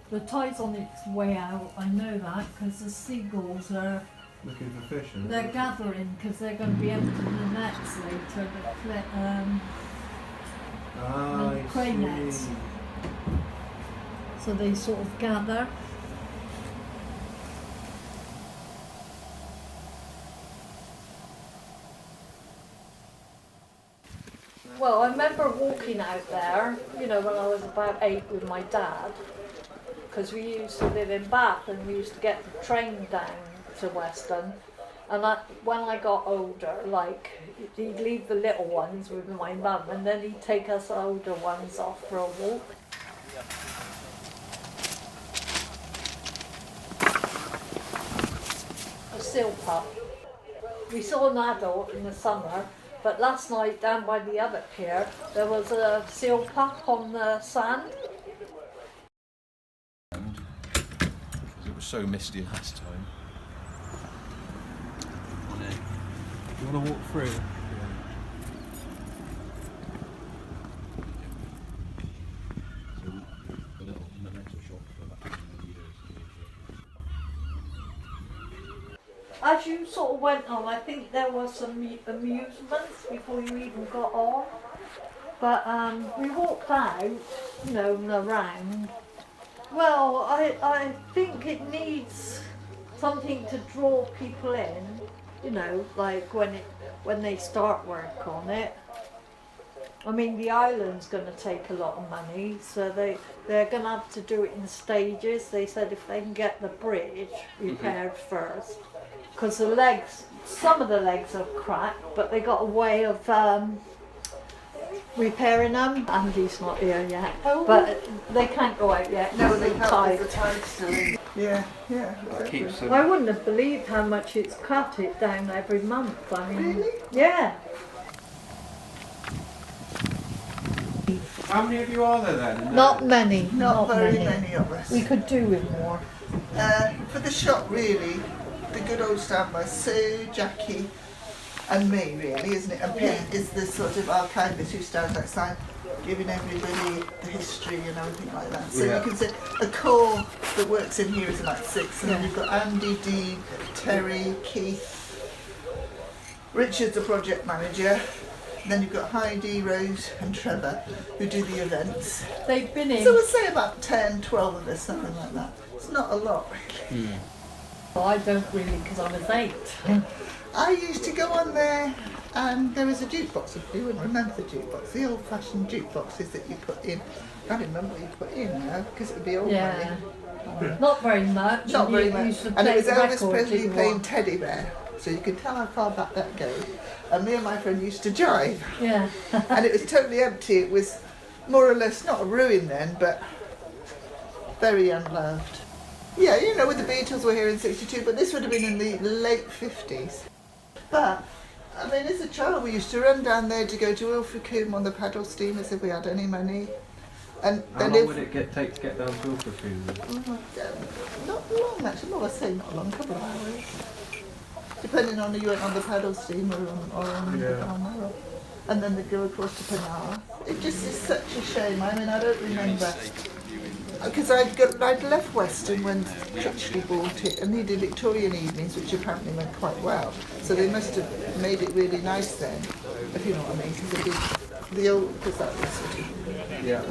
The tide's on its way out, I know that, because the seagulls are looking for fish. They're gathering because they're going to be emptying the nets later, the crane nets. So they sort of gather. Well, I remember walking out there, you know, when I was about 8 with my dad, because we used to live in Bath and we used to get the train down to Weston. And when I got older, like, he'd leave the little ones with my mum and then he'd take us older ones off for a walk. A seal pup. We saw an adult in the summer, but last night down by the other pier, there was a seal pup on the sand. It was so misty last time. You want to walk through? Yeah. So the little mental shop for about 10 years. As you sort of went on, I think there was some amusements before you even got on. But we walked out, you know, and around. Well, I think it needs something to draw people in, you know, like when they start work on it. I mean, the island's going to take a lot of money, so they're going to have to do it in stages. They said if they can get the bridge repaired first, because the legs, some of the legs are cracked, but they got a way of repairing them. Andy's not here yet, but they can't go out yet. No, they can't. can't. The tide's still in. Yeah, yeah. Keeps I wouldn't have believed how much it's cut it down every month. I mean, Really? yeah. How many of you are there then? Not many. Not very many of us. We could do with more. For the shop, really, the good old standby, Sue, Jackie, and me, really, isn't it? And Pete is the sort of archivist who stands outside, giving everybody the history and everything like that. So you can say the core that works in here is like 6, and then you've got Andy, Dean, Terry, Keith, Richard's the project manager. Then you've got Heidi, Rose and Trevor who do the events. They've been in. So we'll say about 10, 12 of us, something like that. It's not a lot, really. Well, I don't really, because I was 8. I used to go on there and there was a jukebox, if you wouldn't remember the jukebox, the old-fashioned jukeboxes that you put in. I can't remember what you put in now, because it would be old money. Not very much. Not very much. Used to And it play was the Elvis record, Presley didn't playing you? Teddy Bear. So you can tell how far back that goes. And me and my friend used to jive. Yeah. And it was totally empty. It was more or less not a ruin then, but very unloved. Yeah, you know, with the Beatles were here in 62, but this would have been in the late 50s. But, I mean, as a child we used to run down there to go to Ilfracombe on the paddle steamers if we had any money. And How long would it take to get down to Ilfracombe? Not long actually, well I say not long, a couple of hours. Depending on if you went on the paddle steamer or on the banana. And then they go across to Penarth. It just is such a shame. I mean, I don't remember. Because I'd left Weston when Critchley bought it, and they did Victorian evenings, which apparently went quite well. So they must have made it really nice then, if you know what I mean. Because they did the old, because that was sort of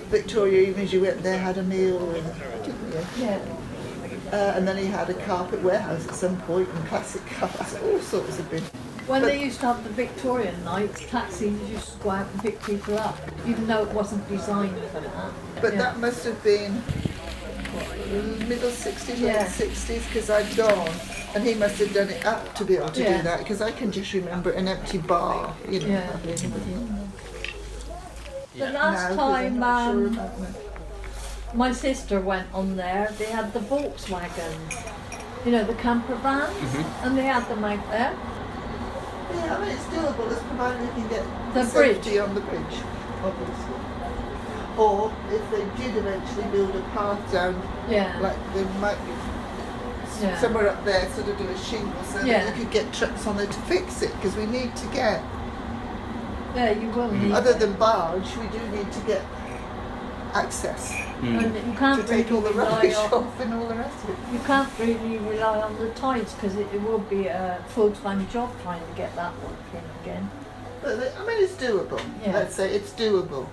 Victoria evenings. You went there, had a meal, and didn't you? Yeah. And then he had a carpet warehouse at some point, and classic cars, all sorts of bits. When they used to have the Victorian nights, taxis used to go out and pick people up, even though it wasn't designed for that. But that must have been middle 60s, late 60s, because I'd gone, and he must have done it up to be able to do that, because I can just remember an empty bar, you know, hardly anybody in there. The last time my sister went on there, they had the Volkswagens, you know, the camper vans, and they had them out there. Yeah, I mean, it's doable, as provided you can get The safety bridge. on the bridge, obviously. Or if they did eventually build a path down, like there might be Yeah. somewhere up there sort of do a shingle so Yeah. that you could get trucks on there to fix it, because we need to get, Yeah, you will need other it. than barge, we do need to get access And you to can't take all really the rely rubbish on, off and all the rest of it. you can't really rely on the tides because it will be a full-time job trying to get that working again. But I mean, it's doable. Yeah. Let's say it's doable.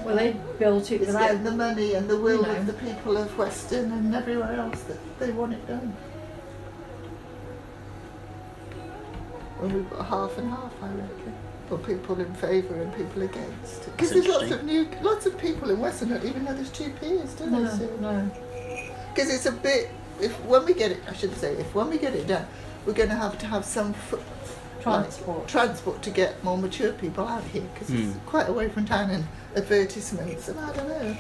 Well, they built it It's without, getting the money and the will you know. of the people of Weston and everywhere else that they want it done. Well, we've got half and half, I reckon. Or people in favour and people against. Because there's lots of people in Weston don't even know there's two piers, do no, they? Sue? no. Because it's a bit. When we get it, I should say, when we get it done, we're going to have some Transport. transport to get more mature people out here, because it's quite away from town and advertisements and I don't know.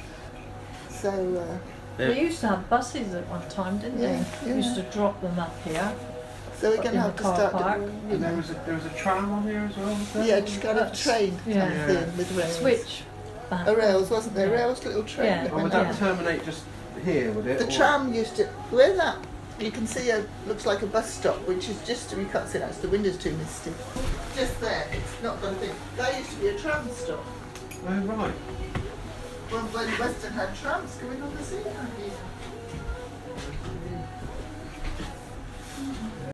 So. They used to have buses at one time, didn't Yeah, they? yeah. Used to drop them up here. So we're Up going in to the have to car start park. doing, you And know, there was a tram on here as well, was there? yeah, just got a train Yeah. kind of thing with rails. Switch back. A rails, wasn't there? Yeah. Rails, little train. Yeah. that Or would went that out. terminate just here, would it? The Or- tram used to, where that, you can see looks like a bus stop, which is just, we can't see that, the window's too misty. Just there, it's not got a thing. That used to be a tram stop. Oh, right. When Weston had trams going on the sea,